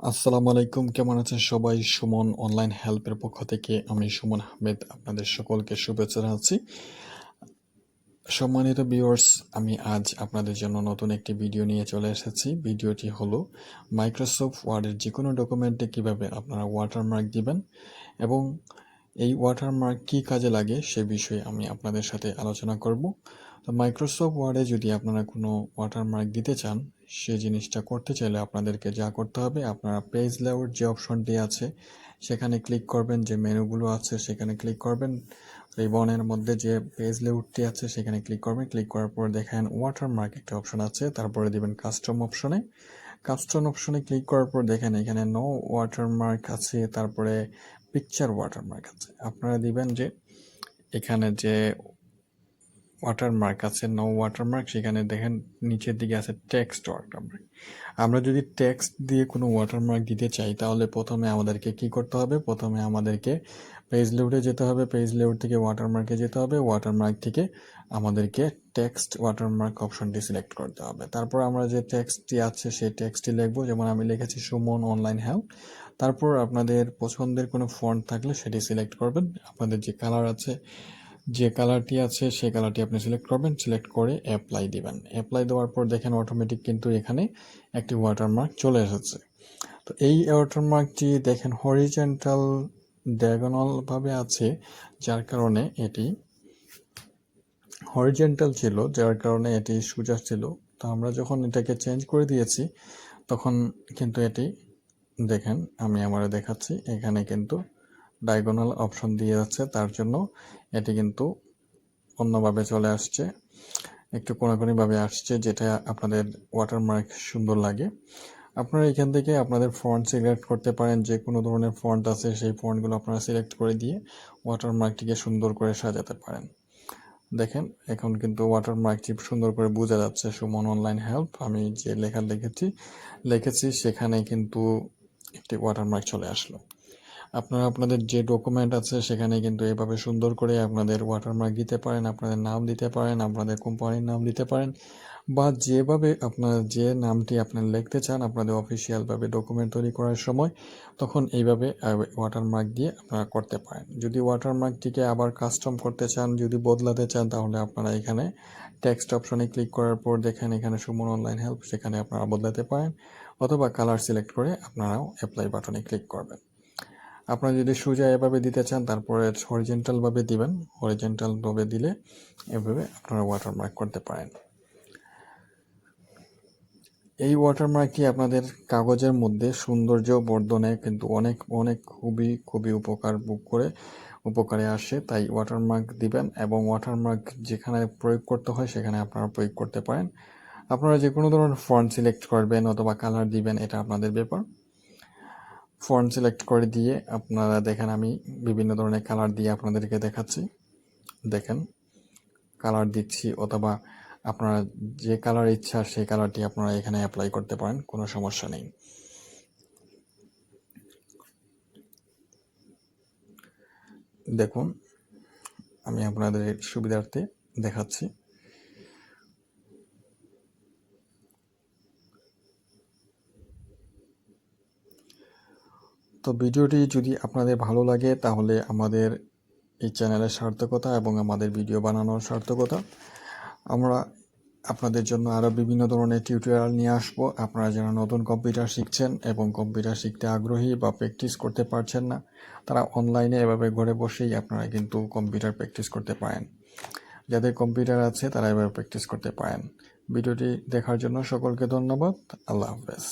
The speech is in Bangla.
আসসালামু আলাইকুম, কেমন আছেন সবাই? সুমন অনলাইন হেল্পের পক্ষ থেকে আমি সুমন আহমেদ আপনাদের সকলকে শুভেচ্ছা জানাচ্ছি। সম্মানিত ভিউয়ার্স, আমি আজ আপনাদের জন্য নতুন একটি ভিডিও নিয়ে চলে এসেছি। ভিডিওটি হলো মাইক্রোসফট ওয়ার্ডের যে কোনো ডকুমেন্টে কিভাবে আপনারা ওয়াটারমার্ক দিবেন এবং এই ওয়াটারমার্ক কী কাজে লাগে সে বিষয়ে আমি আপনাদের সাথে আলোচনা করব। তো মাইক্রোসফট ওয়ার্ডে যদি আপনারা কোনো ওয়াটারমার্ক দিতে চান, সে জিনিসটা করতে চাইলে আপনাদেরকে যা করতে হবে, আপনারা পেজ লেআউট যে অপশনটি আছে সেখানে ক্লিক করবেন, যে মেনুগুলো আছে সেখানে ক্লিক করবেন, রিবনের মধ্যে যে পেজ লেআউটটি আছে সেখানে ক্লিক করবেন। ক্লিক করার পর দেখেন ওয়াটারমার্ক একটা অপশন আছে, তারপরে দিবেন কাস্টম অপশনে। কাস্টম অপশনে ক্লিক করার পর দেখেন এখানে নো ওয়াটারমার্ক আছে, তারপরে পিকচার ওয়াটারমার্ক আছে। আপনারা দিবেন যে এখানে যে ওয়াটারমার্ক আছে নো ওয়াটারমার্ক, সেখানে দেখেন নিচের দিকে আছে টেক্সট ওয়াটারমার্ক। আমরা যদি টেক্সট দিয়ে কোনো ওয়াটারমার্ক দিতে চাই তাহলে প্রথমে আমাদেরকে কি করতে হবে? প্রথমে আমাদেরকে পেজ লেআউটে যেতে হবে, পেজ লেআউট থেকে ওয়াটারমার্কে যেতে হবে, ওয়াটারমার্ক থেকে আমাদেরকে টেক্সট ওয়াটারমার্ক অপশনটি সিলেক্ট করতে হবে। তারপর আমরা যে টেক্সটটি আছে সেই টেক্সটটি লিখবো, যেমন আমি লিখেছি সুমন অনলাইন হেল্প। তারপর আপনাদের পছন্দের কোনো ফন্ট থাকলে সেটি সিলেক্ট করবেন। আপনাদের যে কালার আছে, যে কালারটি আছে সেই কালারটি আপনি সিলেক্ট করবেন, সিলেক্ট করে অ্যাপ্লাই দিবেন। অ্যাপ্লাই দেওয়ার পর দেখেন অটোমেটিক কিন্তু এখানে একটি ওয়াটারমার্ক চলে এসেছে। তো এই ওয়াটারমার্কটি দেখেন হরিজন্টাল ডায়াগোনালভাবে আছে, যার কারণে এটি হরিজন্টাল ছিল, যার কারণে এটি সোজা ছিল। তো আমরা যখন এটাকে চেঞ্জ করে দিয়েছি তখন কিন্তু এটি দেখেন, আমি আমারে দেখাচ্ছি, এখানে কিন্তু ডায়াগোনাল অপশন দিয়ে যাচ্ছে, তার জন্য এটি কিন্তু অন্যভাবে চলে আসছে, একটু কোনাকুনিভাবে আসছে, যেটা আপনাদের ওয়াটারমার্ক সুন্দর লাগে। আপনারা এখান থেকে আপনাদের ফন্ট সিলেক্ট করতে পারেন, যে কোনো ধরনের ফন্ট আছে সেই ফন্টগুলো আপনারা সিলেক্ট করে দিয়ে ওয়াটারমার্কটিকে সুন্দর করে সাজাতে পারেন। দেখেন এখন কিন্তু ওয়াটারমার্কটি সুন্দর করে বোঝা যাচ্ছে, সুমন অনলাইন হেল্প। আমি যে লেখা লিখেছি সেখানে কিন্তু একটি ওয়াটারমার্ক চলে আসলো। আপনারা আপনাদের যে ডকুমেন্ট আছে সেখানে কিন্তু এভাবে সুন্দর করে আপনাদের ওয়াটারমার্ক দিতে পারেন, আপনাদের নাম দিতে পারেন, আপনাদের কোম্পানির নাম দিতে পারেন, বা যেভাবে আপনার যে নামটি আপনারা লিখতে চান আপনাদের অফিসিয়ালভাবে ডকুমেন্ট তৈরি করার সময়, তখন এইভাবে ওয়াটারমার্ক দিয়ে আপনারা করতে পারেন। যদি ওয়াটারমার্কটিকে আবার কাস্টম করতে চান, যদি বদলাতে চান, তাহলে আপনারা এখানে টেক্সট অপশনে ক্লিক করার পর দেখেন এখানে সুমন অনলাইন হেল্প, সেখানে আপনারা বদলাতে পারেন, অথবা কালার সিলেক্ট করে আপনারাও অ্যাপ্লাই বাটনে ক্লিক করবেন। আপনারা যদি সোজা এভাবে দিতে চান তারপরে হরিজন্টালভাবে দিবেন, হরিজন্টালভাবে দিলে এভাবে আপনারা ওয়াটারমার্ক করতে পারেন। এই ওয়াটারমার্কটি আপনাদের কাগজের মধ্যে সৌন্দর্য বর্ধনে কিন্তু অনেক অনেক খুবই উপকারে আসে। তাই ওয়াটারমার্ক দিবেন, এবং ওয়াটারমার্ক যেখানে প্রয়োগ করতে হয় সেখানে আপনারা প্রয়োগ করতে পারেন। আপনারা যে কোনো ধরনের ফন্ট সিলেক্ট করবেন অথবা কালার দিবেন, এটা আপনাদের ব্যাপার। ফন্ট সিলেক্ট করে দিয়ে আপনারা দেখেন আমি বিভিন্ন ধরনের কালার দিয়ে আপনাদেরকে দেখাচ্ছি। দেখেন কালার দিচ্ছি, অথবা আপনারা যে কালার ইচ্ছা সেই কালারটি আপনারা এখানে অ্যাপ্লাই করতে পারেন, কোনো সমস্যা নেই। দেখুন আমি আপনাদের সুবিধার্থে দেখাচ্ছি। তো ভিডিওটি যদি আপনাদের ভালো লাগে তাহলে আমাদের এই চ্যানেলের সার্থকতা এবং আমাদের ভিডিও বানানোর সার্থকতা। আমরা আপনাদের জন্য আরও বিভিন্ন ধরনের টিউটোরিয়াল নিয়ে আসবো। আপনারা যারা নতুন কম্পিউটার শিখছেন এবং কম্পিউটার শিখতে আগ্রহী বা প্র্যাকটিস করতে পারছেন না, তারা অনলাইনে এভাবে ঘরে বসেই আপনারা কিন্তু কম্পিউটার প্র্যাকটিস করতে পারেন। যাদের কম্পিউটার আছে তারা এভাবে প্র্যাকটিস করতে পারেন। ভিডিওটি দেখার জন্য সকলকে ধন্যবাদ। আল্লাহ হাফেজ।